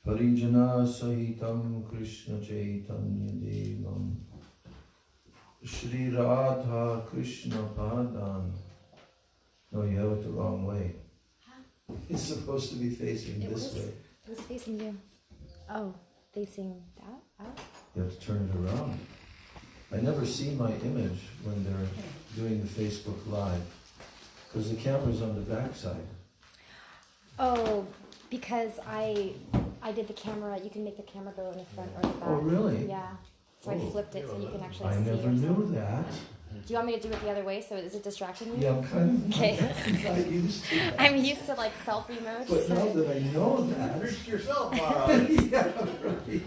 Parijana Sahitam Krishna Chaitanya Devam Shri Radha Krishna Padan. No, you have it the wrong way. It's supposed to be facing this way. It was facing you. Oh, facing that out? You have to turn it around. I never see my image when they're doing the Facebook Live because the camera's on the back side. Oh, because I did the camera. You can make the camera go in the front or the back. Oh, really? Yeah. So I flipped it so you can actually I see never yourself. knew that. Do you want me to do it the other way? So is it distracting you? Yeah, I'm kind of Okay. not used to that. I'm used to like selfie mode. But so. now that I know that... Risk yourself, Maharaj. Yeah, right.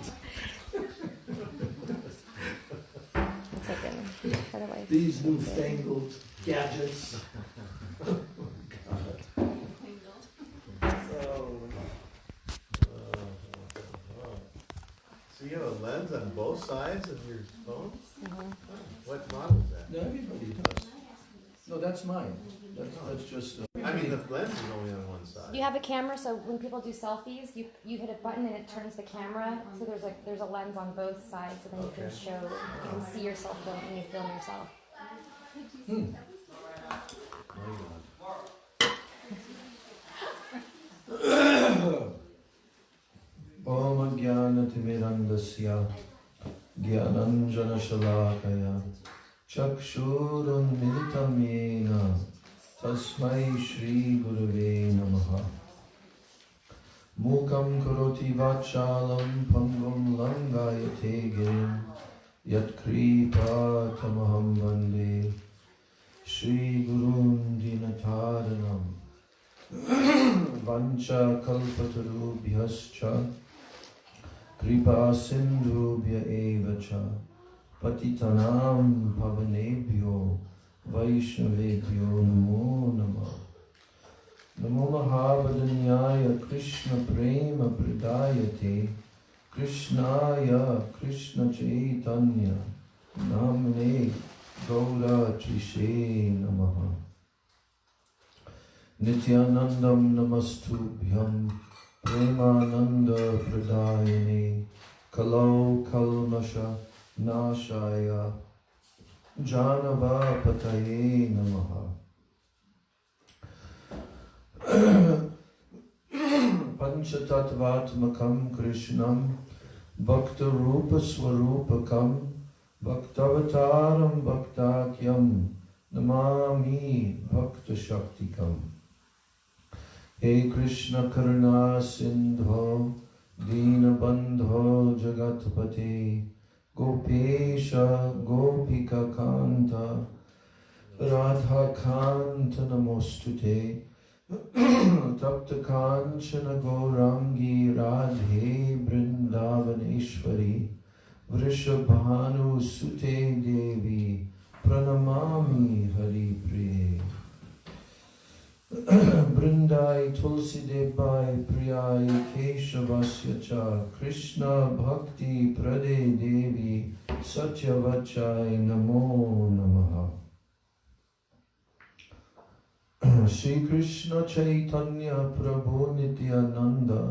It's like otherwise. These newfangled gadgets. So you have a lens on both sides of your phone? Mm-hmm. What model is that? No, everybody does. No, that's mine. That's just... I mean, the lens is only on one side. You have a camera, so when people do selfies, you hit a button and it turns the camera. So there's a lens on both sides, so then you can you can see yourself when you film yourself. Om Jnana Timirandasya Jnananjana Shalakaya Chakshurun Militam Yena Tasmai Shri Gurave Namaha Mukam Karoti Vachalam Pangam Langayate Girim Yat Kripa Tamaham Vande Shri Gurun Dinataranam Vancha Kalpatarubhyascha Kripa Sindhubhya Evacha Patitanam Pavanebhyo Vaishnavebhyo Namo Namah Namo Mahabhadanyaya Krishna Prema Pradayate Krishnaya Krishna Chaitanya Namane Gaura Trishe Namaha Nityanandam Namastubhyam Premananda Pradayane Kalau Kalmasha Nashaya Janava Pataye Namaha Panchatattvatmakam Krishnam Bhakta Rupa Swarupakam Bhaktavataram Bhaktakyam Namami Bhakta Shaktikam He Krishna Karuna Sindho Dina Bandho Jagatpate Gopesha Gopika Kanta Radha Kanta Namostute Tapta Kanchana Gaurangi Radhe Brindavaneshwari Vrishabhanu Sute Devi Pranamami Hari Priye Brindai Tulsi Debai Priyai Keshavasya Cha Krishna Bhakti Prade Devi Satyavachai Namo Namaha Shri Krishna Chaitanya Prabhu Nityananda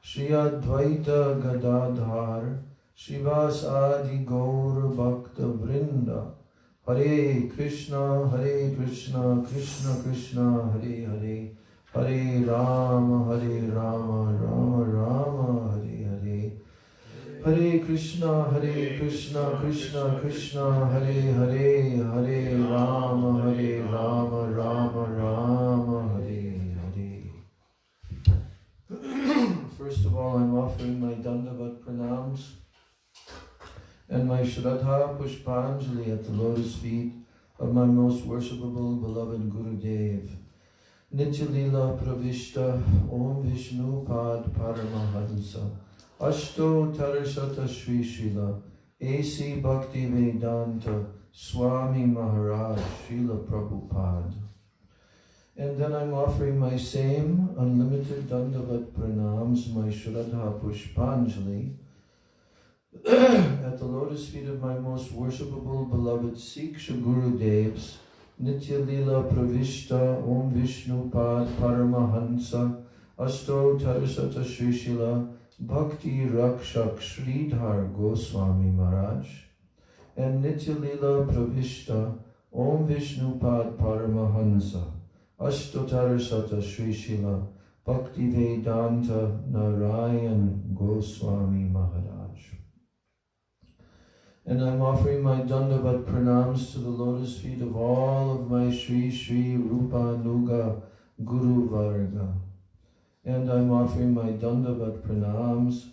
Shri Advaita Gadadhar Shivas Adi Gaur Bhakta Vrinda Hare Krishna, Krishna Krishna, Hare Hare, Hare Rama, Rama Rama, Hare Hare. Hare Krishna, Krishna Krishna, Hare Hare, Hare Rama, Rama Rama, Hare Hare. First of all, I'm offering my Dandavat Pranams and my Shraddha Pushpanjali at the lotus feet of my most worshipable beloved Gurudev. Nitya Lila Pravishta Om Vishnu Pad Paramahansa Ashto Tarashata Shri Srila A.C. Bhakti Vedanta Swami Maharaj Srila Prabhupada. And then I'm offering my same unlimited Dandavat Pranams, my Shraddha Pushpanjali at the lotus feet of my most worshipable beloved Siksha Gurudevs, Nitya Lila Pravishta Om Vishnu Pad Paramahansa Asto Tarasata Srila Bhakti Rakshak Sridhar Goswami Maharaj, and Nitya Lila Pravishta Om Vishnu Pad Paramahansa Ashtotar Sata Srila Bhakti Vedanta Narayan Goswami Maharaj. And I'm offering my Dandavat pranams to the lotus feet of all of my Sri Sri Rupa Nuga Guru Varga. And I'm offering my Dandavat pranams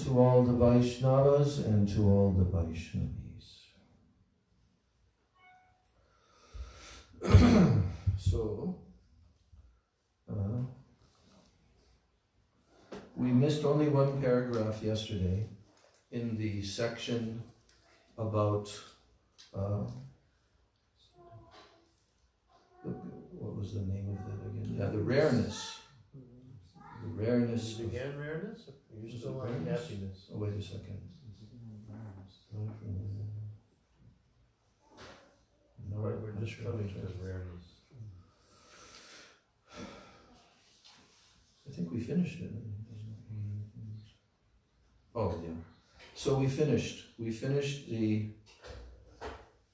to all the Vaishnavas and to all the Vaishnavis. So, we missed only one paragraph yesterday in the section about what was the name of that again? Yeah, the rareness. The rareness. Again, rareness? You're still on happiness. Oh, wait a second. No, We're just coming to rareness. I think we finished it. Oh, yeah. So we finished. We finished the...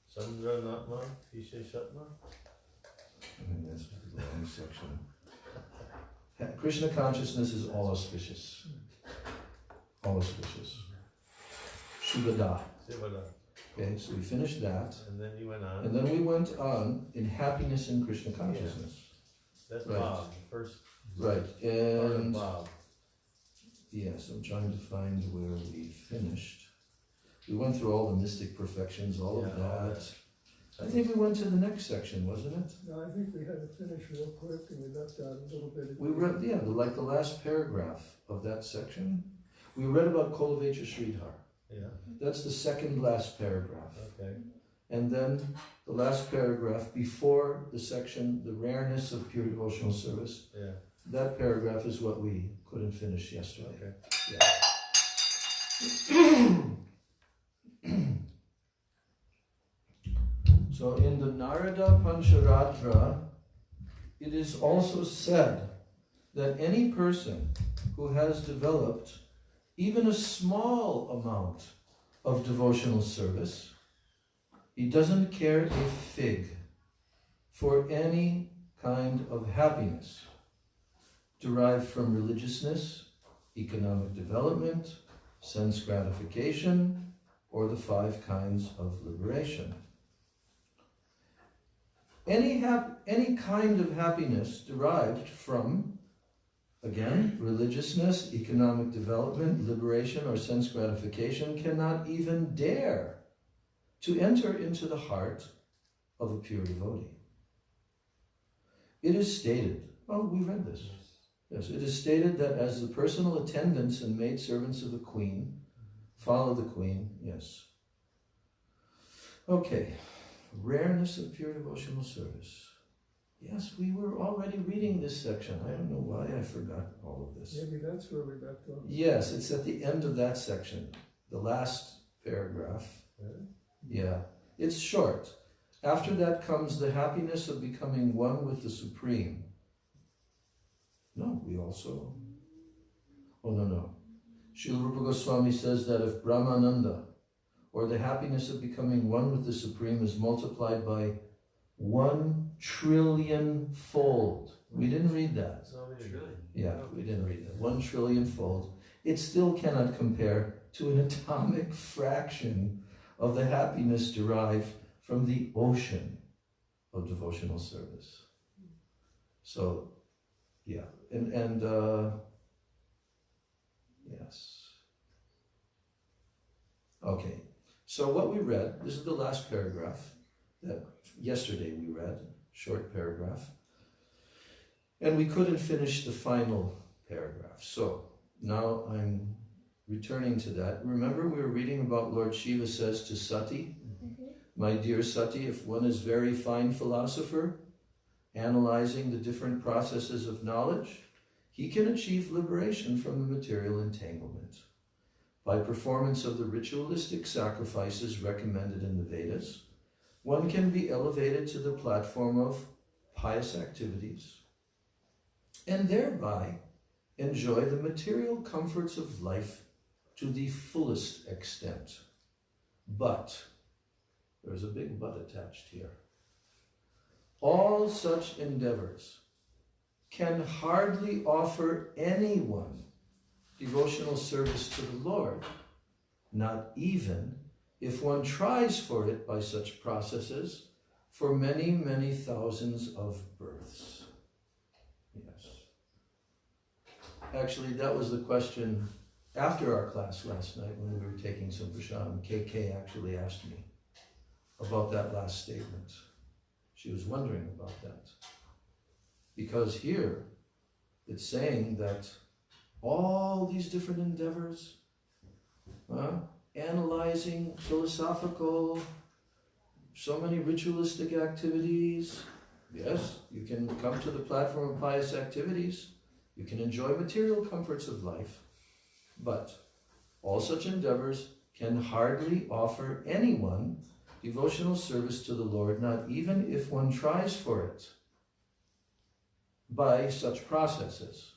Sandra Natma, Ishe Shatma? I mean, that's the wrong section. Krishna consciousness is all auspicious. All auspicious. Shubhada. Sivada. Okay, so we finished that. And then you went on. And then we went on in happiness in Krishna consciousness. That's Right. Bob, the first Right, part of and Bob. yes, I'm trying to find where we finished. We went through all the mystic perfections, all of Yeah, all that. I think we went to the next section, wasn't it? No, I think we had to finish real quick and we left out a little bit. We read, yeah, like the last paragraph of that section. We read about Kolavecha Sridhar. Yeah, That's the second last paragraph. okay. And then the last paragraph before the section, the rareness of pure devotional service. Yeah, That paragraph is what we couldn't finish yesterday. okay. So in the Narada Pancharatra, it is also said that any person who has developed even a small amount of devotional service, he doesn't care a fig for any kind of happiness derived from religiousness, economic development, sense gratification, or the 5 kinds of liberation. Any kind of happiness derived from, again, religiousness, economic development, liberation, or sense gratification cannot even dare to enter into the heart of a pure devotee. It is stated, oh, we read this. Yes, it is stated that as the personal attendants and maidservants of the queen, follow the queen, yes. Okay, rareness of pure devotional service. Yes, we were already reading this section. I don't know why I forgot all of this. Maybe that's where we left off. Yes, it's at the end of that section, the last paragraph. Really? Yeah, it's short. After that comes the happiness of becoming one with the Supreme. No, we also... Oh, no. Srila Rupa Goswami says that if Brahmananda, or the happiness of becoming one with the Supreme, is multiplied by 1 trillion fold. We didn't read that. Yeah, we didn't read that. 1 trillion fold. It still cannot compare to an atomic fraction of the happiness derived from the ocean of devotional service. So, yeah, and yes. Okay, so what we read, this is the last paragraph that yesterday we read, short paragraph, and we couldn't finish the final paragraph. So now I'm returning to that. Remember we were reading about Lord Shiva says to Sati, my dear Sati, if one is very fine philosopher, analyzing the different processes of knowledge, he can achieve liberation from the material entanglement. By performance of the ritualistic sacrifices recommended in the Vedas, one can be elevated to the platform of pious activities and thereby enjoy the material comforts of life to the fullest extent. But, there's a big but attached here, all such endeavors can hardly offer anyone devotional service to the Lord, not even if one tries for it by such processes for many, many thousands of births. Yes. Actually, that was the question after our class last night when we were taking some prashadam. KK actually asked me about that last statement. She was wondering about that. Because here, it's saying that all these different endeavors, analyzing, philosophical, so many ritualistic activities. Yes, you can come to the platform of pious activities. You can enjoy material comforts of life. But all such endeavors can hardly offer anyone devotional service to the Lord, not even if one tries for it by such processes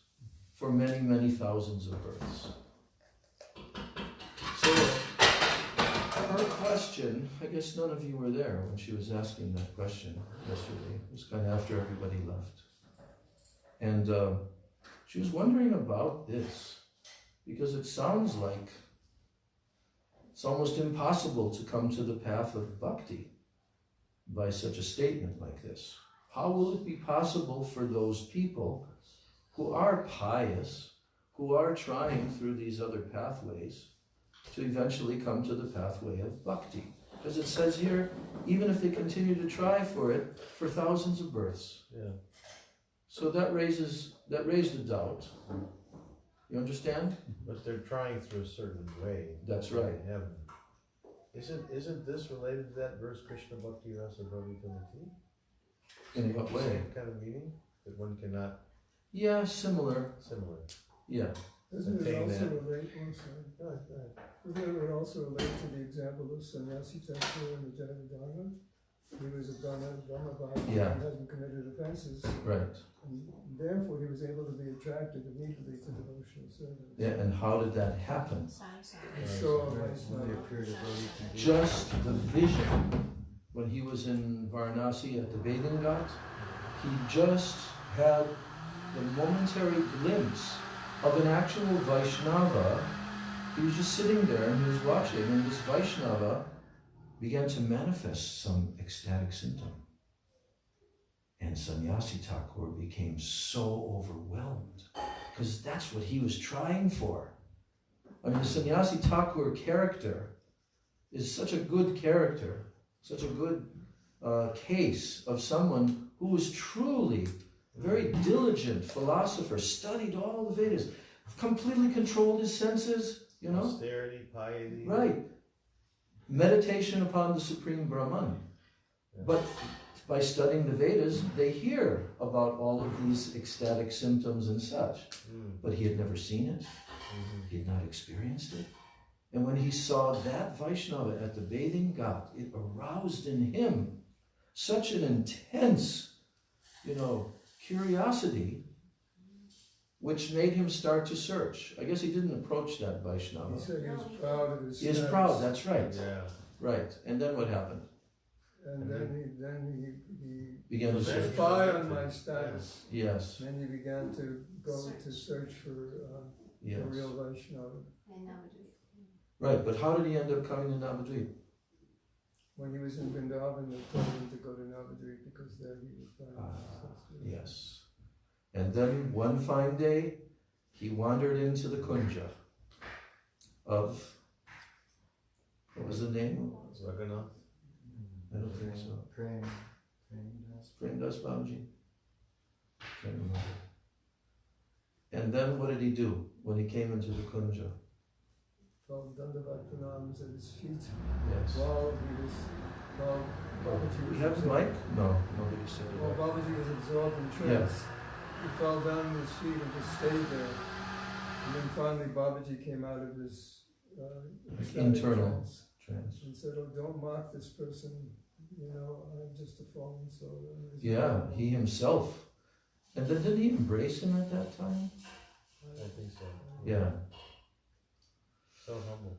for many, many thousands of births. So, her question, I guess none of you were there when she was asking that question yesterday. It was kind of after everybody left. And she was wondering about this, because it sounds like it's almost impossible to come to the path of bhakti by such a statement like this. How will it be possible for those people who are pious, who are trying through these other pathways, to eventually come to the pathway of bhakti? Because it says here, even if they continue to try for it for thousands of births. Yeah. So that raised a doubt. You understand? But they're trying through a certain way. That's right. They haven't. Isn't this related to that verse, Krishna Bhakti Rasa Bhavitamati? In what way? Same kind of meaning? That one cannot... Yeah, similar. Similar. Yeah. Doesn't it Attain also that. relate, doesn't it also relate to the example of sannyasi Thakur and the Jaina Dharma? He was a Brahmavadi Yeah. and hadn't committed offenses, Right. and therefore he was able to be attracted immediately to devotional service. Yeah, and how did that happen? So, Just the vision. When he was in Varanasi at the bathing ghat, he just had the momentary glimpse of an actual Vaishnava. He was just sitting there and he was watching, and this Vaishnava began to manifest some ecstatic symptom. And Sannyasi Thakur became so overwhelmed, because that's what he was trying for. I mean, the Sannyasi Thakur character is such a good character, such a good case of someone who was truly a very diligent philosopher, studied all the Vedas, completely controlled his senses, you know? Austerity, piety. Right. Meditation upon the Supreme Brahman. Yeah. But by studying the Vedas, they hear about all of these ecstatic symptoms and such. But he had never seen it. He had not experienced it. And when he saw that Vaishnava at the bathing ghat, it aroused in him such an intense, curiosity, which made him start to search. I guess he didn't approach that Vaishnava. He said he was proud of his He is status. proud, that's right. Yeah. Right. And then what happened? And then he Began to Then search. spy on my status. Yes. Then he began to go to search for Yes. the real Vaishnava. Right, but how did he end up coming to Navadvip? When he was in Vrindavan, they told him to go to Navadvip because there he would find Yes. And then one fine day, he wandered into the kunja of, what was the name? Raghunath. I don't think so. Premdas Babaji. Can't remember. And then what did he do when he came into the kunja? Fell Dandavat Pranams at his feet Yes. while Babaji We was have the absorbed. mic? No, nobody said While it. Babaji was absorbed in trance, he fell down at his feet and just stayed there. And then finally Babaji came out of his ecstatic internal trance and said, "Oh, don't mock this person, I'm just a fallen soul." Yeah, he himself. And then did he embrace him at that time? I think so. Yeah. So humble.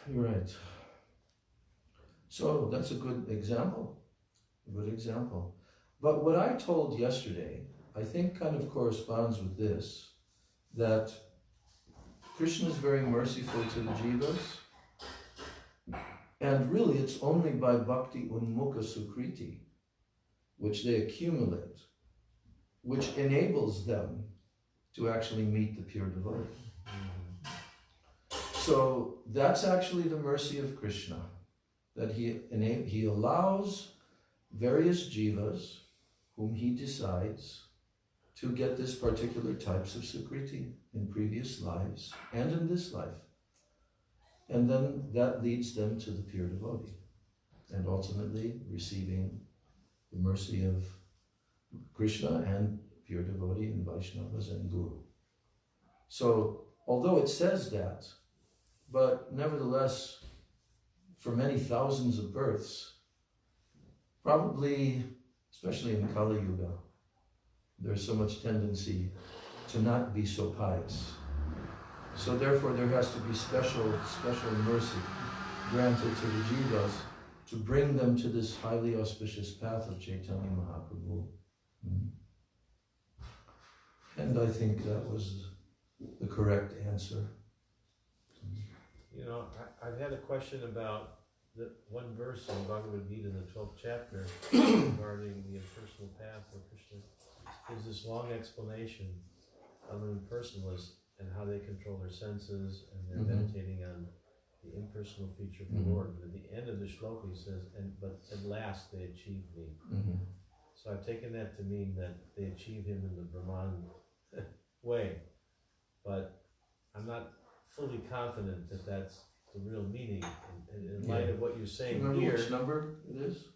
You're right. So that's a good example. A good example. But what I told yesterday, I think kind of corresponds with this, that Krishna is very merciful to the jivas, and really it's only by bhakti unmukha sukriti, which they accumulate, which enables them to actually meet the pure devotee. So that's actually the mercy of Krishna, that he allows various jivas whom he decides to get this particular types of sukriti in previous lives and in this life. And then that leads them to the pure devotee and ultimately receiving the mercy of Krishna and pure devotee and Vaishnavas and Guru. So although it says that, but nevertheless, for many thousands of births, probably, especially in Kali Yuga, there's so much tendency to not be so pious. So therefore there has to be special mercy granted to the jivas to bring them to this highly auspicious path of Chaitanya Mahaprabhu. And I think that was the correct answer. You know, I've had a question about the one verse in Bhagavad Gita in the 12th chapter regarding the impersonal path where Krishna gives this long explanation of an impersonalist and how they control their senses and they're meditating on the impersonal feature of the Lord. But at the end of the shloka he says, but at last they achieved me. So I've taken that to mean that they achieve him in the Brahman way. But I'm not fully confident that that's the real meaning. And in light of what you're saying here, which number it is?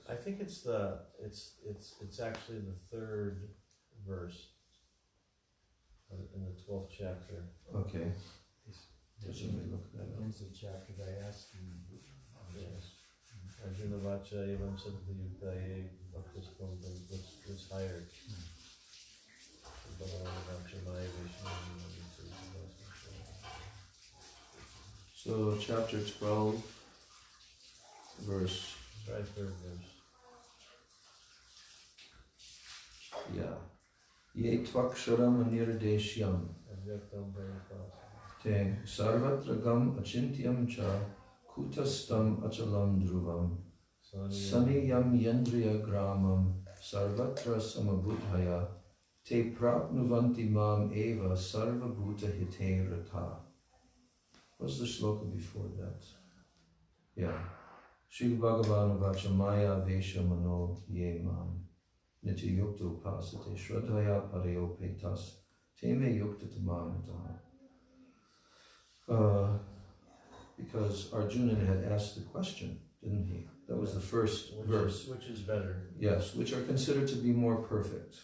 I think it's actually the third verse in the 12th chapter. Okay. Just let me look that up. Ends the chapter by asking. Yes. Arjuna Vacha Evam Siddhi Yuktaye Bhaktistam, what's higher? So chapter 12, verse. Right, third verse. Yeah. Ye tvaksharam aniradeshyam te sarvatragam achintyam cha kutastam achalam dhruvam saniyam yendriya gramam sarvatra samabudhaya te prapnuvanti mam eva sarva bhuta hite rata. What's the shloka before that? Yeah. Srila Bhagavan vacha maya vesha mano ye mam niti yukta upasate shraddhaya pareo petas teme yukta tamamataha. Because Arjuna had asked the question, didn't he? That was the first verse. Which is better? Yes, which are considered to be more perfect.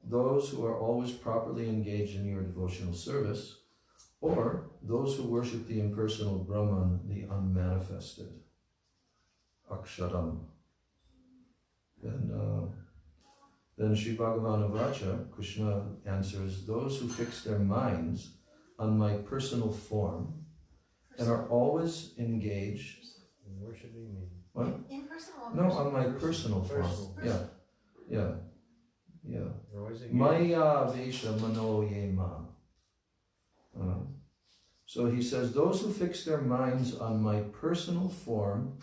Those who are always properly engaged in your devotional service, or those who worship the impersonal Brahman, the unmanifested, Aksharam. Then Sri Bhagavan Vacha, Krishna answers, those who fix their minds on my personal form and are always engaged In worshiping me. What? Impersonal. No, on my personal form. Personal. Yeah. They're always engaged. Maya Vesha Mano Yema. So he says, those who fix their minds on my personal form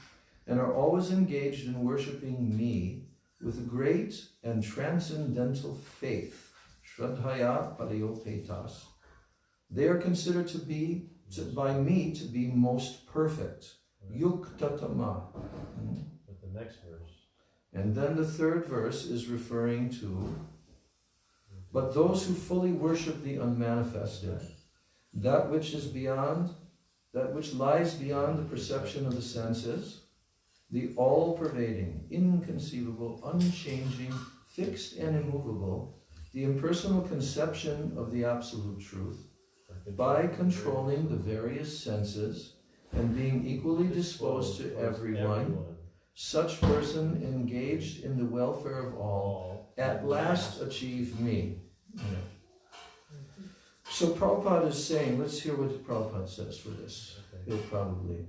and are always engaged in worshiping me with great and transcendental faith, Shraddhaya Parayopetas, they are considered to be, by me, to be most perfect. Yuktatama. But the next verse. And then the third verse is referring to, but those who fully worship the unmanifested, that which is beyond, that which lies beyond the perception of the senses, the all-pervading, inconceivable, unchanging, fixed and immovable, the impersonal conception of the absolute truth, by controlling the various senses and being equally disposed to everyone, such person engaged in the welfare of all at last achieve me. Yeah. So Prabhupada is saying, let's hear what Prabhupada says for this. Okay. He'll probably.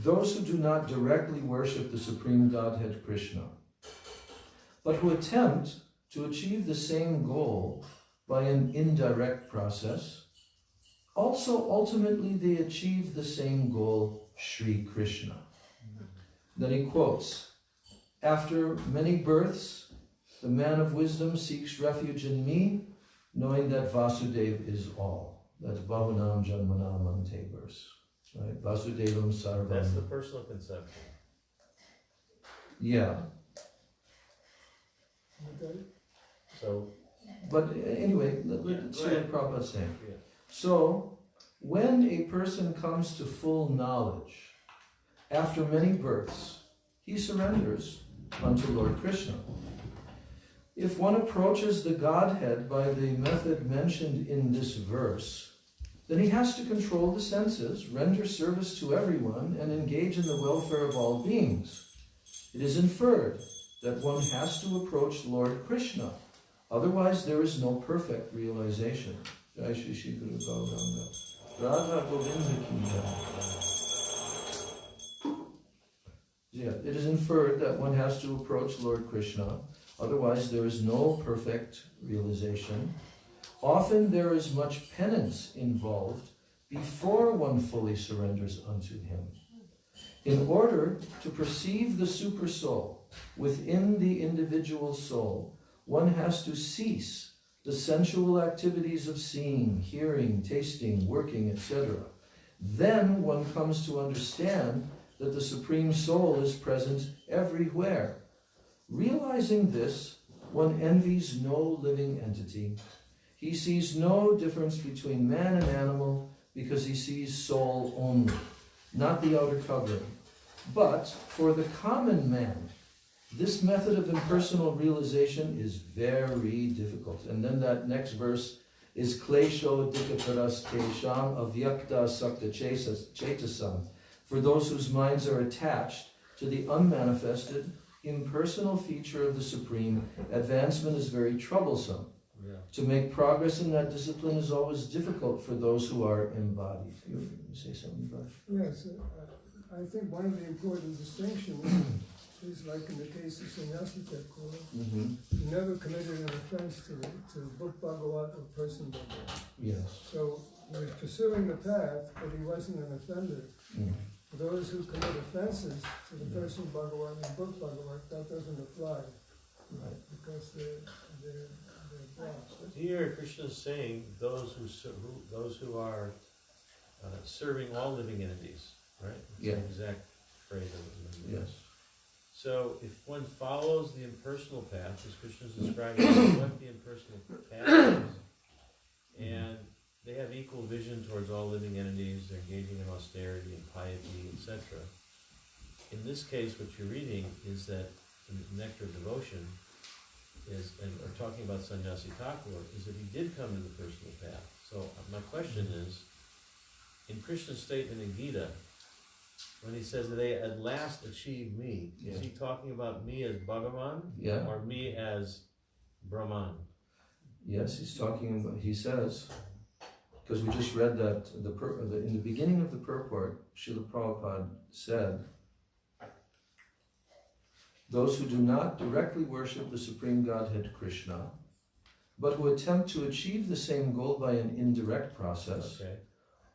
Those who do not directly worship the Supreme Godhead Krishna, but who attempt to achieve the same goal by an indirect process, also ultimately they achieve the same goal, Sri Krishna. Then he quotes, after many births, the man of wisdom seeks refuge in me, knowing that Vasudeva is all. That's Bhavanam Janmanam Ante verse. Right? Vasudevam Sarvam. That's the personal conception. Yeah. Okay. So, But anyway, let's see go ahead. what Prabhupada's saying. yeah. So, when a person comes to full knowledge, after many births, he surrenders unto Lord Krishna. If one approaches the Godhead by the method mentioned in this verse, then he has to control the senses, render service to everyone, and engage in the welfare of all beings. It is inferred that one has to approach Lord Krishna. Otherwise, there is no perfect realization. Jai Shri Shri Guru Gauranga. Radha Govinda Ki Jai. Yeah, it is inferred that one has to approach Lord Krishna. Otherwise, there is no perfect realization. Often there is much penance involved before one fully surrenders unto him. In order to perceive the super soul within the individual soul, one has to cease the sensual activities of seeing, hearing, tasting, working, etc. Then one comes to understand that the Supreme Soul is present everywhere. Realizing this, one envies no living entity. He sees no difference between man and animal because he sees soul only, not the outer covering. But for the common man, this method of impersonal realization is very difficult. And then that next verse is Klesho Dikataras Tesham Avyakta Sakta Chetasam. For those whose minds are attached to the unmanifested, impersonal feature of the Supreme, advancement is very troublesome. Yeah. To make progress in that discipline is always difficult for those who are embodied. You say something, Braj? Yes, I think one of the important distinctions is like in the case of Sannyasi Thakur, he never committed an offense to book Bhagavat or person Bhagavat. Yes. So he was pursuing the path, but he wasn't an offender. Mm. For those who commit offenses to the person Bhagavat and book Bhagavat, that doesn't apply Right. because they're blocked. Here, Krishna is saying those who are serving all living entities, right? That's Yeah. the exact phrase I was remembering. Yes. So, if one follows the impersonal path, as Krishna is describing what the impersonal path is, and they have equal vision towards all living entities, they're engaging in austerity and piety, etc. In this case, what you're reading is that in Nectar of Devotion, and we're talking about Sannyasi Thakur, is that he did come to the personal path. So my question is, in Krishna's statement in Gita, when he says that they at last achieve me, is he talking about me as Bhagavan or me as Brahman? Yes, he's talking about, he says, because we just read that in the beginning of the purport, Srila Prabhupada said, those who do not directly worship the Supreme Godhead Krishna, but who attempt to achieve the same goal by an indirect process,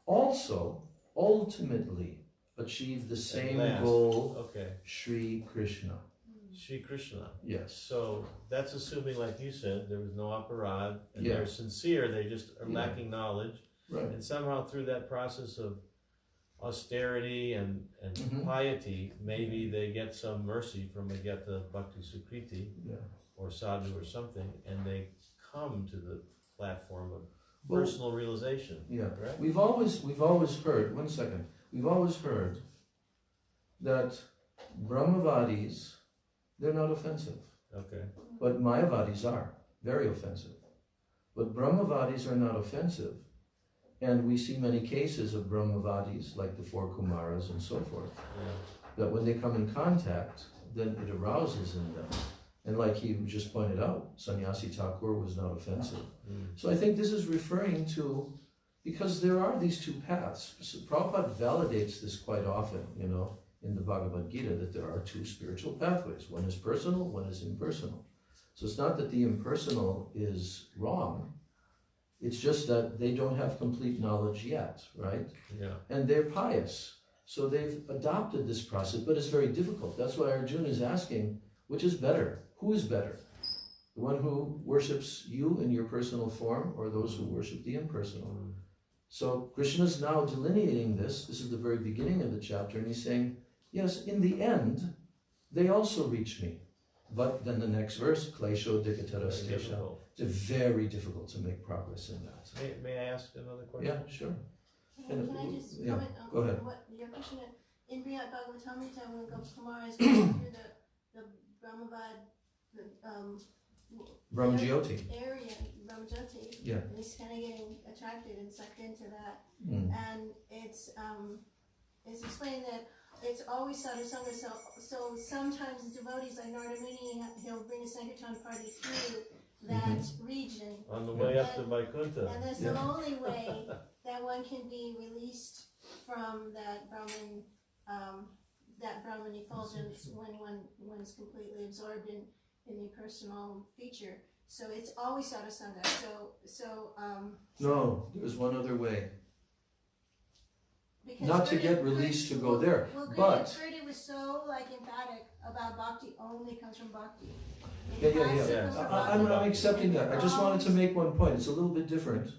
also ultimately achieve the same goal, Sri Krishna. Sri Krishna. Yes. So that's assuming, like you said, there was no aparad, and they're sincere, they just are lacking knowledge. Right. And somehow through that process of austerity and piety, maybe they get some mercy from a Geta Bhakti Sukriti or sadhu or something, and they come to the platform of personal realization. Yeah. Right? We've always heard, one second, we've always heard that Brahmavadis, they're not offensive. Okay. But Mayavadis are very offensive. But Brahmavadis are not offensive. And we see many cases of Brahmavadis, like the four Kumaras and so forth, that when they come in contact, then it arouses in them And like he just pointed out, Sannyasi Thakur was not offensive. Mm. So I think this is referring to, because there are these two paths. So Prabhupada validates this quite often, you know, in the Bhagavad Gita, that there are two spiritual pathways. One is personal, one is impersonal. So it's not that the impersonal is wrong, it's just that they don't have complete knowledge yet, right? Yeah. And they're pious. So they've adopted this process, but it's very difficult. That's why Arjuna is asking, which is better? Who is better? The one who worships you in your personal form, or those who worship the impersonal? Mm. So Krishna is now delineating this. This is the very beginning of the chapter, and he's saying, yes, in the end, they also reach me. But then the next verse, Klesho Dikataras Very Tesha. difficult. It's very difficult to make progress in that. May I ask another question? Yeah, sure. Can I just yeah, comment go on ahead. what your question is? In Brihad Bhagavatamrita, when Gopkumar is going through the Brahmavad Brahmajyoti. area, Brahmajyoti, Yeah. and he's kind of getting attracted and sucked into that. Mm. And it's explained that it's always sadhusanga, so sometimes devotees like Narada Muni, he'll bring a Sankirtan party through that region. On the way up to Vaikuntha. And that's the only way that one can be released from that Brahman effulgence when one's completely absorbed in the personal feature. So it's always sadhusanga. No, there's one other way. Because Not to Gurudev- get released to go there, Well, but Gurudev was so emphatic about bhakti only comes from bhakti. yeah. Yeah. I'm accepting that. I just wanted to make one point. It's a little bit different.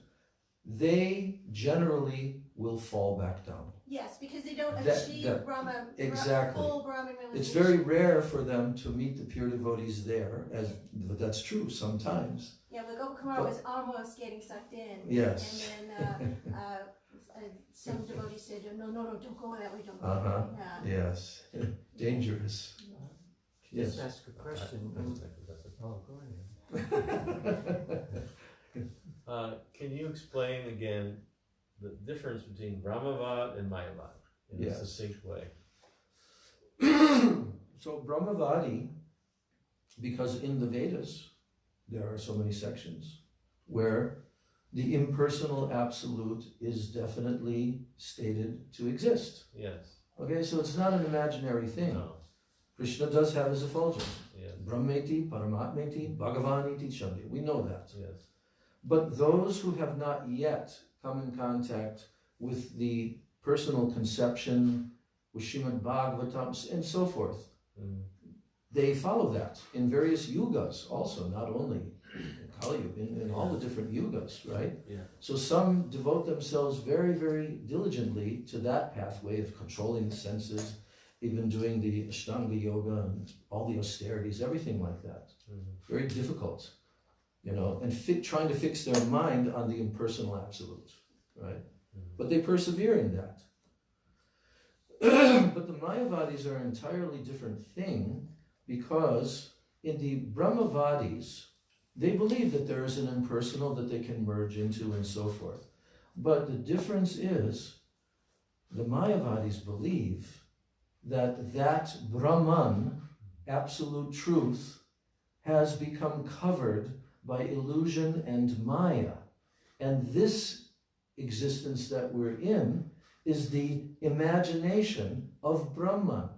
They generally will fall back down. Yes, because they don't That- achieve that- Brahma, exactly. full Brahman realization. It's very rare for them to meet the pure devotees there, but that's true sometimes. Yeah, but Gopkumar was almost getting sucked in. Yes. And then some devotees said, no, don't go that way, don't go Uh-huh. that way. Yeah. Yes. Dangerous. Just Yes. ask a question. Oh, go ahead. Can you explain again the difference between Brahmavad and Mayavad in Yes. a succinct way? So Brahmavadi, because in the Vedas there are so many sections where the impersonal absolute is definitely stated to exist. Yes. Okay, so it's not an imaginary thing. No. Krishna does have his effulgence. Yes. Brahmeti, Paramatmeti, Bhagavaniti, Shandi. We know that. Yes. But those who have not yet come in contact with the personal conception, with Srimad Bhagavatam, and so forth, Mm. they follow that in various yugas also, not only in Kali Yuga, in all the different yugas, right? Yeah. So some devote themselves very, very diligently to that pathway of controlling the senses, even doing the Ashtanga Yoga and all the austerities, everything like that. Mm. Very difficult, you know, and trying to fix their mind on the impersonal absolute, right? But they persevere in that. But the Mayavadis are an entirely different thing, because in the Brahmavadis, they believe that there is an impersonal that they can merge into and so forth. But the difference is, the Mayavadis believe that Brahman, absolute truth, has become covered by illusion and Maya. And this existence that we're in is the imagination of Brahman.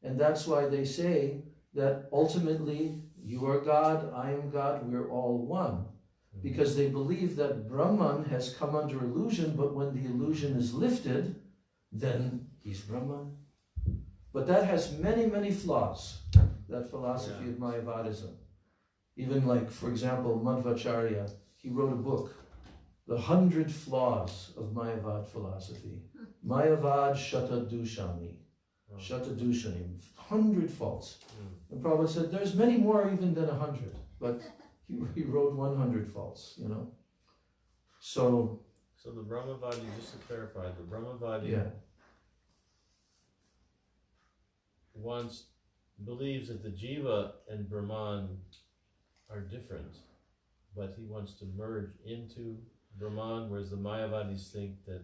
And that's why they say that ultimately you are God, I am God, we're all one. Because they believe that Brahman has come under illusion, but when the illusion is lifted, then he's Brahman. But that has many, many flaws, that philosophy of Mayavadism. Even like, for example, Madhvacharya, he wrote a book, The 100 Flaws of Mayavad Philosophy. Mayavad Shatadushani. Shatadushani, 100 faults. And Prabhupada said, there's many more even than 100, but he wrote 100 faults, you know. So the Brahmavadi, just to clarify, the Brahmavadi believes that the Jiva and Brahman are different, but he wants to merge into Brahman, whereas the Mayavadis think that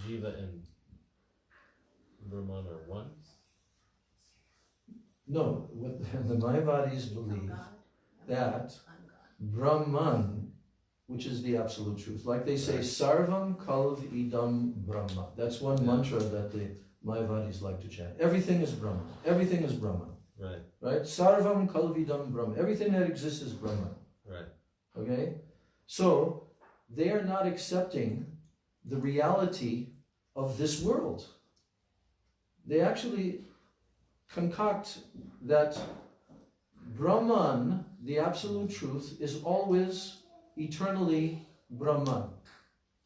Jiva and Brahman are one. No, what the Mayavadis believe that Brahman, which is the absolute truth, like they say, Sarvam Kalv Idam Brahma. That's one mantra that the Mayavadis like to chant. Everything is Brahman. Everything is Brahman. Right. Right? Sarvam Kalv Idam Brahma. Everything that exists is Brahman. Right. Okay? So they are not accepting the reality of this world. They actually concoct that Brahman, the absolute truth, is always eternally Brahman.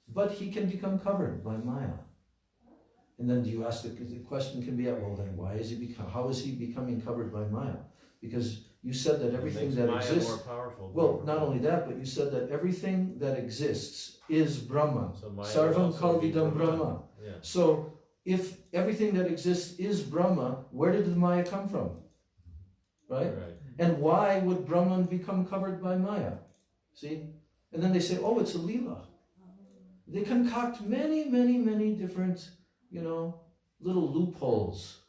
But he can become covered by Maya. And then you ask the question can be, well then why is he how is he becoming covered by Maya? Because you said that everything that Maya exists, more powerful. well, not only that, but you said that everything that exists is Brahman. So Maya Sarvam would also be Kalvidam Brahma. Yeah. So if everything that exists is Brahma, where did the Maya come from? Right? Right. And why would Brahman become covered by Maya? See? And then they say, oh, it's a Leela. They concoct many, many, many different, little loopholes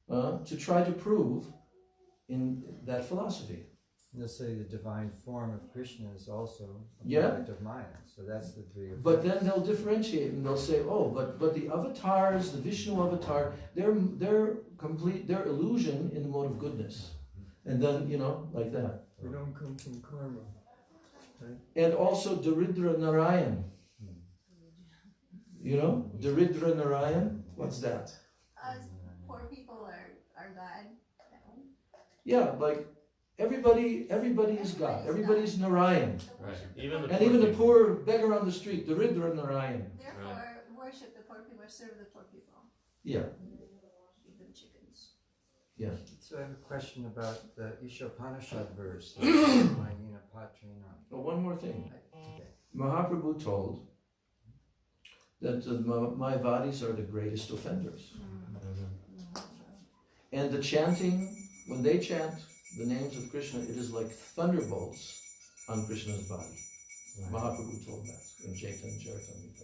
to try to prove in that philosophy. They'll say the divine form of Krishna is also a Yeah. product of Maya. So that's the three. But then they'll differentiate and they'll say, oh, but the avatars, the Vishnu avatar, they're complete, they're illusion in the mode of goodness. And then, like that. We don't come from karma. Right? And also Daridra Narayan. Daridra Narayan, what's that? Poor people are God. Yeah, like everybody is God. Everybody's Narayan. Right. Even the And even the people. poor beggar on the street, Daridra Narayan. Therefore, worship the poor people, serve the poor people. Yeah, Give them chickens. yeah. So I have a question about the Ishopanishad verse. Mayina Patrina. Oh, one more thing. Okay. Mahaprabhu told that the Mayavadis are the greatest offenders. And the chanting, when they chant the names of Krishna, it is like thunderbolts on Krishna's body. Right. Mahaprabhu told that in Chaitanya Charitamrita.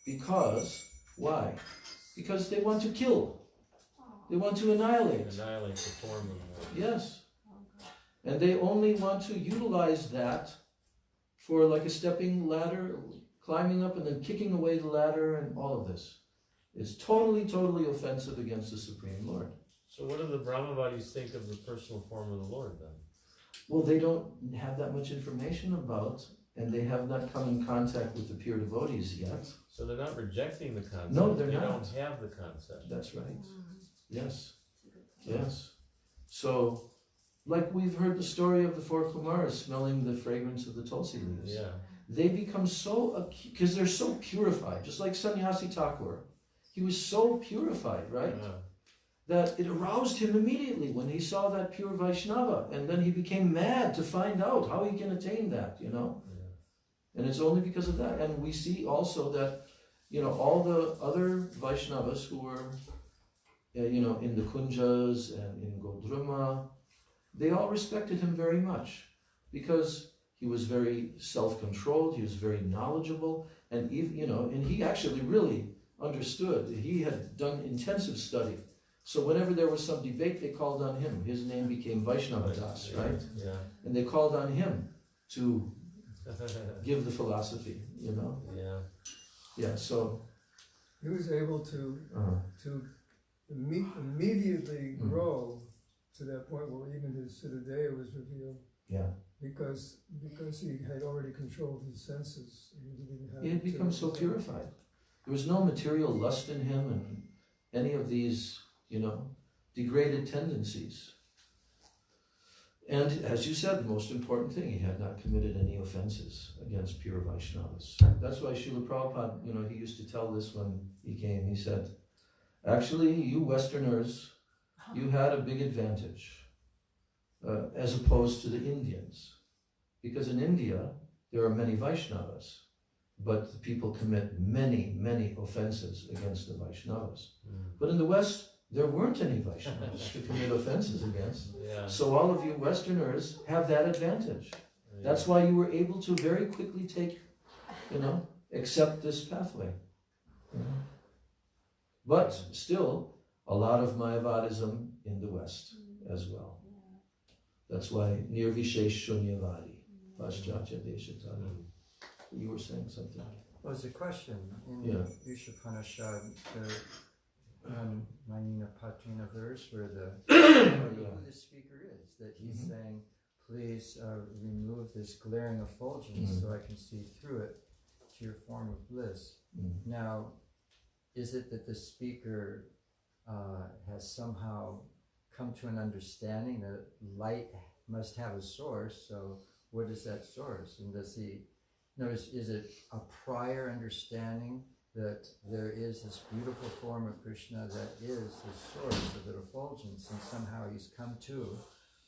Because, why? Because they want to kill. They want to annihilate. Annihilate the form of Yes. And they only want to utilize that for like a stepping ladder, climbing up and then kicking away the ladder and all of this. It's totally, totally offensive against the Supreme Lord. So what do the Brahmavadis think of the personal form of the Lord then? Well, they don't have that much information about, and they have not come in contact with the pure devotees yet. So they're not rejecting the concept. No, they're they not. don't have the concept. That's right. Yes. Yes. So, like we've heard the story of the four Kumaras smelling the fragrance of the tulsi leaves. Yeah. They become so, because they're so purified, just like Sannyasi Thakur. He was so purified, right? Yeah. That it aroused him immediately when he saw that pure Vaishnava. And then he became mad to find out how he can attain that, Yeah. And it's only because of that. And we see also that, all the other Vaishnavas who were, in the Kunjas and in Godruma, they all respected him very much because he was very self-controlled, he was very knowledgeable, and and he actually really understood. He had done intensive study. So whenever there was some debate, they called on him. His name became Vaishnava Das, right? Yeah. And they called on him to give the philosophy, Yeah. Yeah, so... He was able to immediately grow to that point where even his Siddhadeha was revealed. Yeah. Because he had already controlled his senses. He didn't have He had become so purified. There was no material lust in him and any of these, degraded tendencies. And as you said, the most important thing, he had not committed any offenses against pure Vaishnavas. That's why Srila Prabhupada, he used to tell this when he came. He said, actually, you Westerners, you had a big advantage as opposed to the Indians. Because in India, there are many Vaishnavas, but the people commit many, many offenses against the Vaishnavas. But in the West, there weren't any Vaishnavas to commit offenses against. Yeah. So all of you Westerners have that advantage. That's why you were able to very quickly accept this pathway. But still, a lot of Mayavadism in the West. as well. That's why Nirvishesh Shunyavadi, Paschatya Deshatana. You were saying something. Well, there's a question in Yeah. Upanishad, the Manina Patrina verse, where who the speaker is, that he's saying, please remove this glaring effulgence so I can see through it to your form of bliss. Now, is it that the speaker has somehow come to an understanding that light must have a source, so what is that source? And does he, notice, is it a prior understanding that there is this beautiful form of Krishna that is the source of the effulgence, and somehow he's come to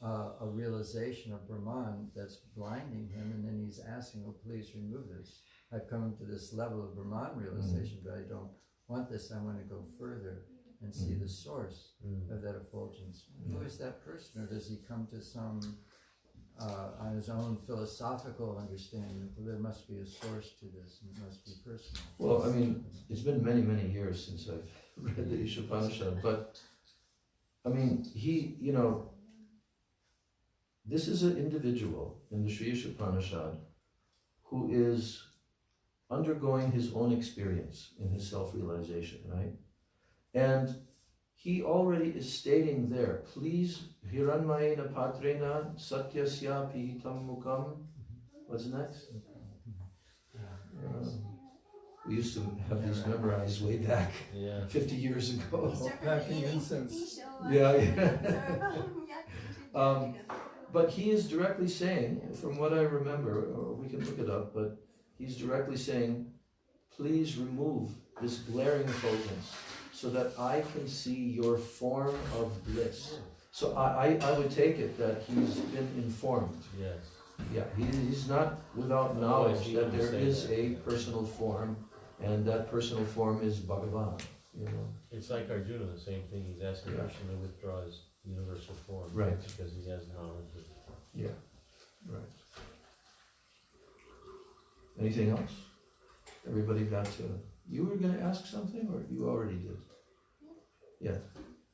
a realization of Brahman that's blinding him, and then he's asking, oh, please remove this. I've come to this level of Brahman realization, but I don't want this. I want to go further and see the source of that effulgence. Who is that person? Or does he come to some, on his own philosophical understanding, well, there must be a source to this, and it must be personal? Well, I mean, it's been many, many years since I've read the Ishopanishad, but I mean, he, you know, this is an individual in the Sri Ishopanishad who is undergoing his own experience in his self-realization, right? And he already is stating there, please, Hiranmayena Patrena Satyasya Pihitam Mukam. What's next? We used to have these memorized way back 50 years ago. Packing incense. But he is directly saying, from what I remember, or we can look it up, but he's directly saying, please remove this glaring effulgence so that I can see your form of bliss. So I would take it that he's been informed. Yes. Yeah, he's not without knowledge that there is a personal form, and that personal form is Bhagavan, you know. It's like Arjuna, the same thing. He's asking Krishna to withdraw his universal form. Right. Because he has knowledge of Yeah, right. Anything else? Everybody got to... You were going to ask something, or you already did? Yeah.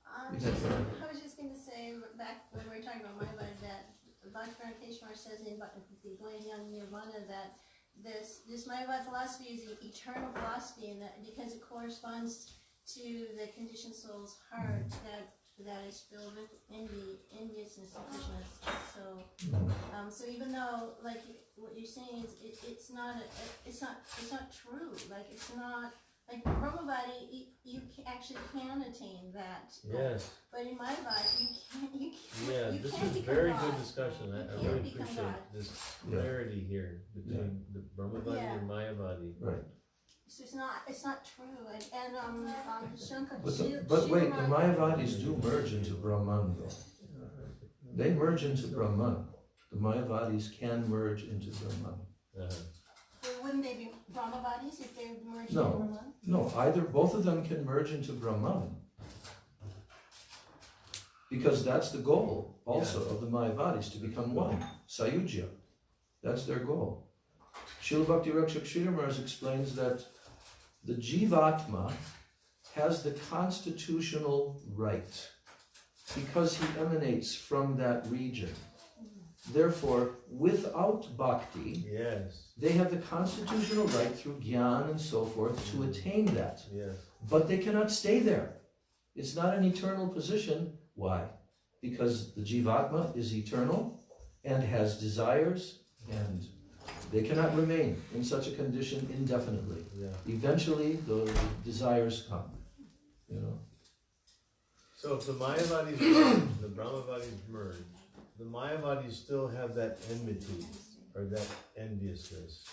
I was just going to say, back when we were talking about Mayavad, that Bhaktivinoda Keshwar says in the Going Young Nirvana that this Mayavad philosophy is an eternal philosophy, and that because it corresponds to the conditioned soul's heart that is filled with enviousness and Krishna. So even though, like what you're saying is, it's not true. Like it's not like Brahmavadi, you actually can attain that. Yes. But in my body, you can't. Yeah, you this can't is become very God. good discussion. I really appreciate this clarity here between the Brahmavadi and Mayavadi. Right. So it's not true. And Shankar. But wait, the Mayavadis do merge into Brahman, though. They merge into Brahman. The Mayavadis can merge into Brahman. But wouldn't they be Brahmavadis if they merged No. into Brahman? No, both of them can merge into Brahman. Because that's the goal also of the Mayavadis, to become one. Sayujya. That's their goal. Srila Bhakti Rakshak Sridhar Maharaj explains that the Jivatma has the constitutional right because he emanates from that region. Therefore, without bhakti, they have the constitutional right through jnana and so forth to attain that. But they cannot stay there. It's not an eternal position. Why? Because the Jivatma is eternal and has desires, and they cannot remain in such a condition indefinitely. Eventually, the desires come, you know. So if the Mayavadis merge, the Brahmavadis merge, the Mayavadis still have that enmity or that enviousness,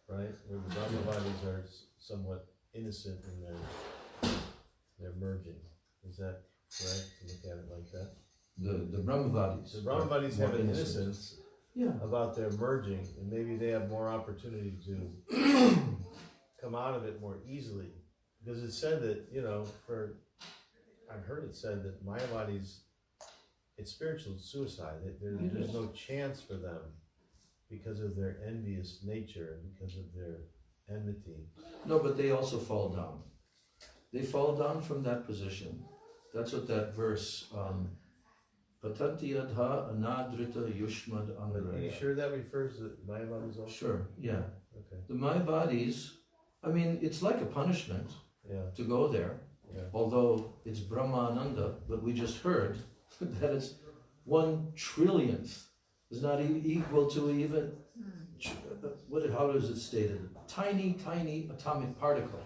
right? Where the Brahmavadis are somewhat innocent in their merging. Is that correct to look at it like that? The Brahmavadis. The Brahmavadis have an innocence about their merging, and maybe they have more opportunity to come out of it more easily. Because it's said that, you know, I've heard it said that Mayavadis, it's spiritual suicide. There's no chance for them because of their envious nature and because of their enmity. No, but they also fall down. They fall down from that position. That's what that verse, Patanti adha anadrita yushmad But are you angraya. sure that refers to Mayavadis also? Sure, yeah. Okay. The Mayavadis, I mean, it's like a punishment Yeah. to go there, Yeah. although it's Brahmananda, but we just heard that it's 1/1,000,000th. It's not equal to even, how is it stated? Tiny, tiny atomic particle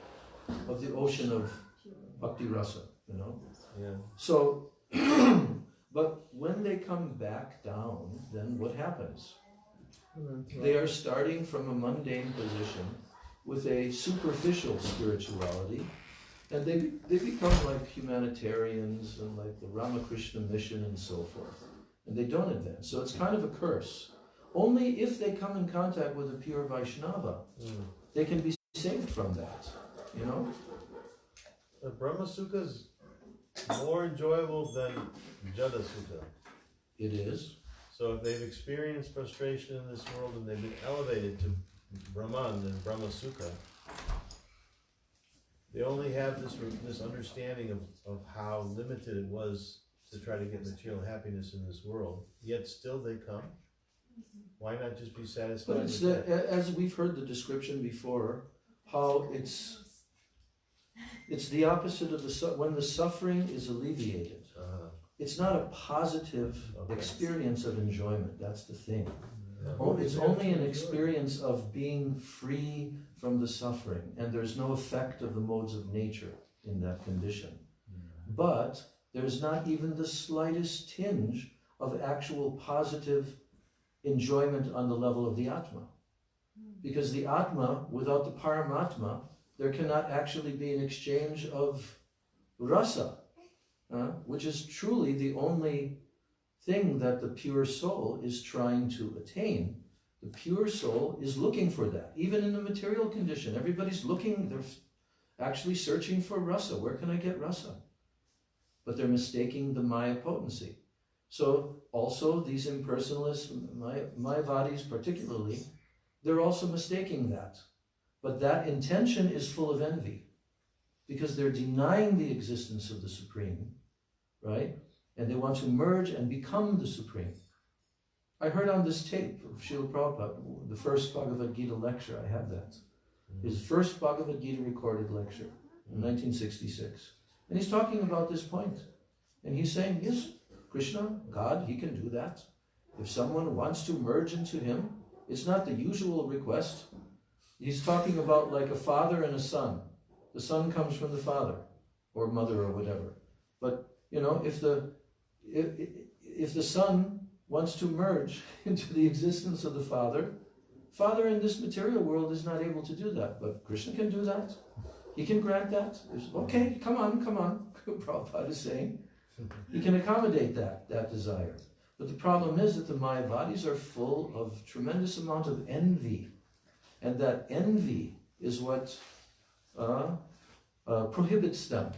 of the ocean of Bhakti Rasa, you know? Yeah. So, but when they come back down, then what happens? They are starting from a mundane position with a superficial spirituality, and they become like humanitarians and like the Ramakrishna mission and so forth. And they don't advance. So it's kind of a curse. Only if they come in contact with a pure Vaishnava, they can be saved from that, you know? The Brahma Sukha is more enjoyable than Jada Sukha. It is. So if they've experienced frustration in this world and they've been elevated to Brahman and Brahma Sukha, they only have this understanding of how limited it was to try to get material happiness in this world, yet still they come. Why not just be satisfied But it's with that? as we've heard the description before, how it's the opposite of when the suffering is alleviated. It's not a positive experience of enjoyment. That's the thing. It's only an experience of being free from the suffering, and there's no effect of the modes of nature in that condition. But there's not even the slightest tinge of actual positive enjoyment on the level of the Atma. Because the Atma, without the Paramatma, there cannot actually be an exchange of rasa, which is truly the only thing that the pure soul is trying to attain. The pure soul is looking for that. Even in the material condition, everybody's looking, they're actually searching for rasa. Where can I get rasa? But they're mistaking the Maya potency. So also these impersonalists, Mayavadis particularly, they're also mistaking that. But that intention is full of envy, because they're denying the existence of the Supreme, right? And they want to merge and become the Supreme. I heard on this tape of Srila Prabhupada, the first Bhagavad Gita lecture, I have that. His first Bhagavad Gita recorded lecture in 1966. And he's talking about this point. And he's saying, yes, Krishna, God, he can do that. If someone wants to merge into him, it's not the usual request. He's talking about like a father and a son. The son comes from the father or mother or whatever. But, you know, if the son wants to merge into the existence of the father in this material world is not able to do that. But Krishna can do that. He can grant that. Okay, come on. Prabhupada is saying. He can accommodate that desire. But the problem is that the Mayavadis are full of tremendous amount of envy. And that envy is what prohibits them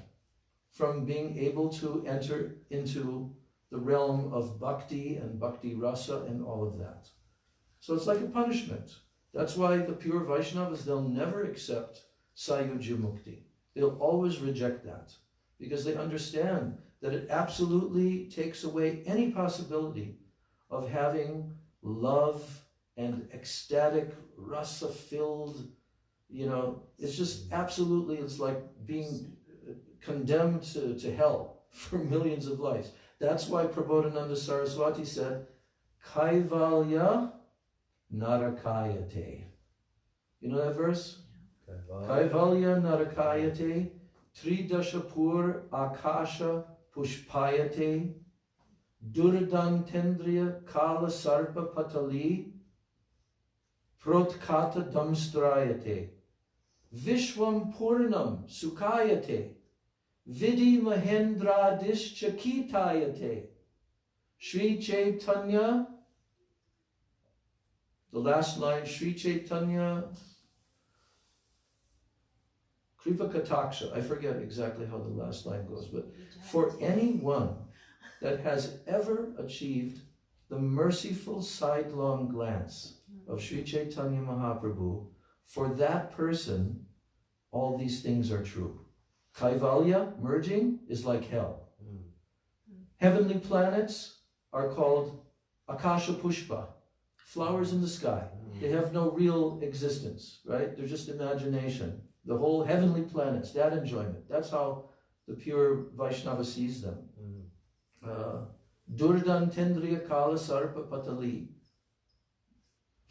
from being able to enter into the realm of bhakti and bhakti rasa and all of that. So it's like a punishment. That's why the pure Vaishnavas, they'll never accept Sayuja Mukti. They'll always reject that, because they understand that it absolutely takes away any possibility of having love and ecstatic, rasa-filled, you know, it's just absolutely, it's like being condemned to hell for millions of lives. That's why Prabodhananda Saraswati said, Kaivalya narakayate. You know that verse? Kaivalya narakayate, tridashapur akasha pushpayate, durdan tendriya kala sarpa patali, protkata damstrayate, vishwam purnam sukayate, vidi mahendradischakitayate, Sri Chaitanya, the last line, Sri Chaitanya Kripa Kataksha, I forget exactly how the last line goes, but for anyone that has ever achieved the merciful sidelong glance of Sri Chaitanya Mahaprabhu, for that person, all these things are true. Kaivalya, merging, is like hell. Heavenly planets, are called Akasha Pushpa, flowers in the sky. They have no real existence, right? They're just imagination. The whole heavenly planets, that enjoyment. That's how the pure Vaishnava sees them. Durdan Tendriya Kala Sarpa Patali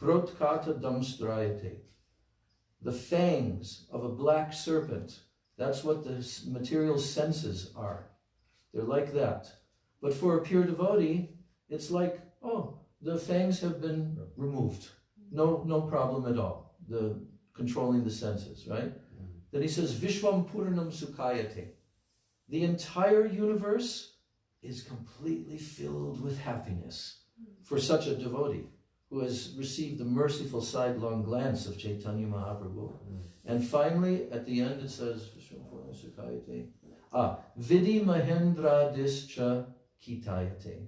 Protkata Damstrayate. The fangs of a black serpent, that's what the material senses are. They're like that. But for a pure devotee, it's like, oh, the fangs have been removed. No problem at all. The controlling the senses, right? Then he says, Vishwam Puranam Sukhayate. The entire universe is completely filled with happiness for such a devotee who has received the merciful sidelong glance of Chaitanya Mahaprabhu. And finally, at the end, it says, Vishwam Puranam Sukhayate. Vidi Mahendra Discha Kitayate.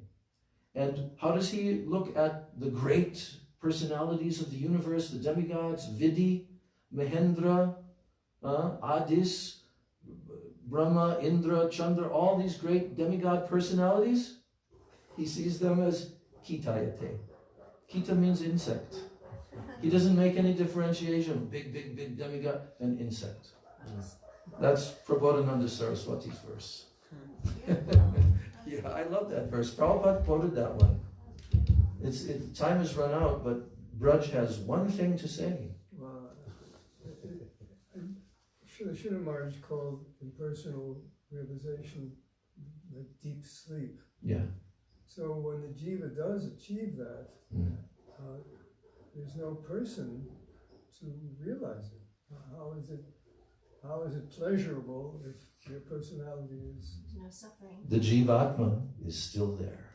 And how does he look at the great personalities of the universe, the demigods, Vidi, Mahendra, Adis, Brahma, Indra, Chandra, all these great demigod personalities? He sees them as Kitayate. Kita means insect. He doesn't make any differentiation, big demigod and insect. That's Prabodhananda Saraswati's verse. Yeah, I love that verse. Prabhupada quoted that one. Time has run out, but Braj has one thing to say. Well, Srila Maharaj called impersonal realization like deep sleep. Yeah. So when the jiva does achieve that, there's no person to realize it. How is it pleasurable if your personality is... There's no suffering. The Jivatma is still there.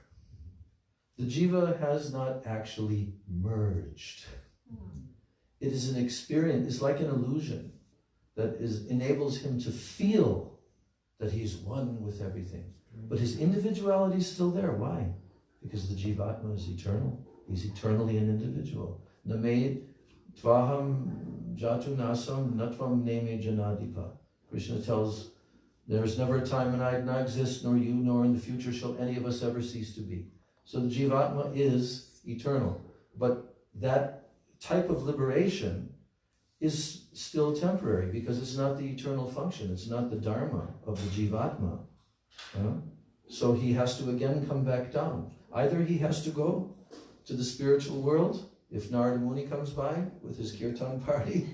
The Jiva has not actually merged. It is an experience, it's like an illusion that enables him to feel that he's one with everything. But his individuality is still there. Why? Because the Jivatma is eternal. He's eternally an individual. Name tvaham jatu nasam natvam neme janadipa. Krishna tells, there is never a time when I did not exist, nor you, nor in the future shall any of us ever cease to be. So the Jivatma is eternal. But that type of liberation is still temporary because it's not the eternal function. It's not the dharma of the Jivatma. So he has to again come back down. Either he has to go to the spiritual world, if Narada Muni comes by with his kirtan party,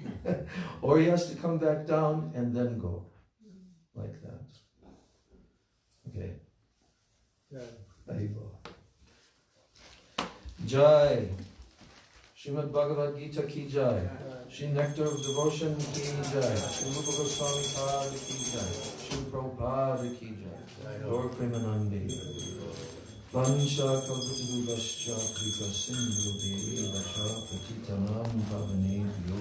or he has to come back down and then go. Like that. Okay. Haribo. Jai. Srimad Bhagavad Gita ki jai. Shri Nectar of Devotion ki jai. Shri Rupa Goswami Pada ki jai. Shri Prabhupada ki jai. Lord Premanandi. Vansha Kalpatudubhascha Kripa Sindhu Devi Vacha Patitanam Pavanebhyo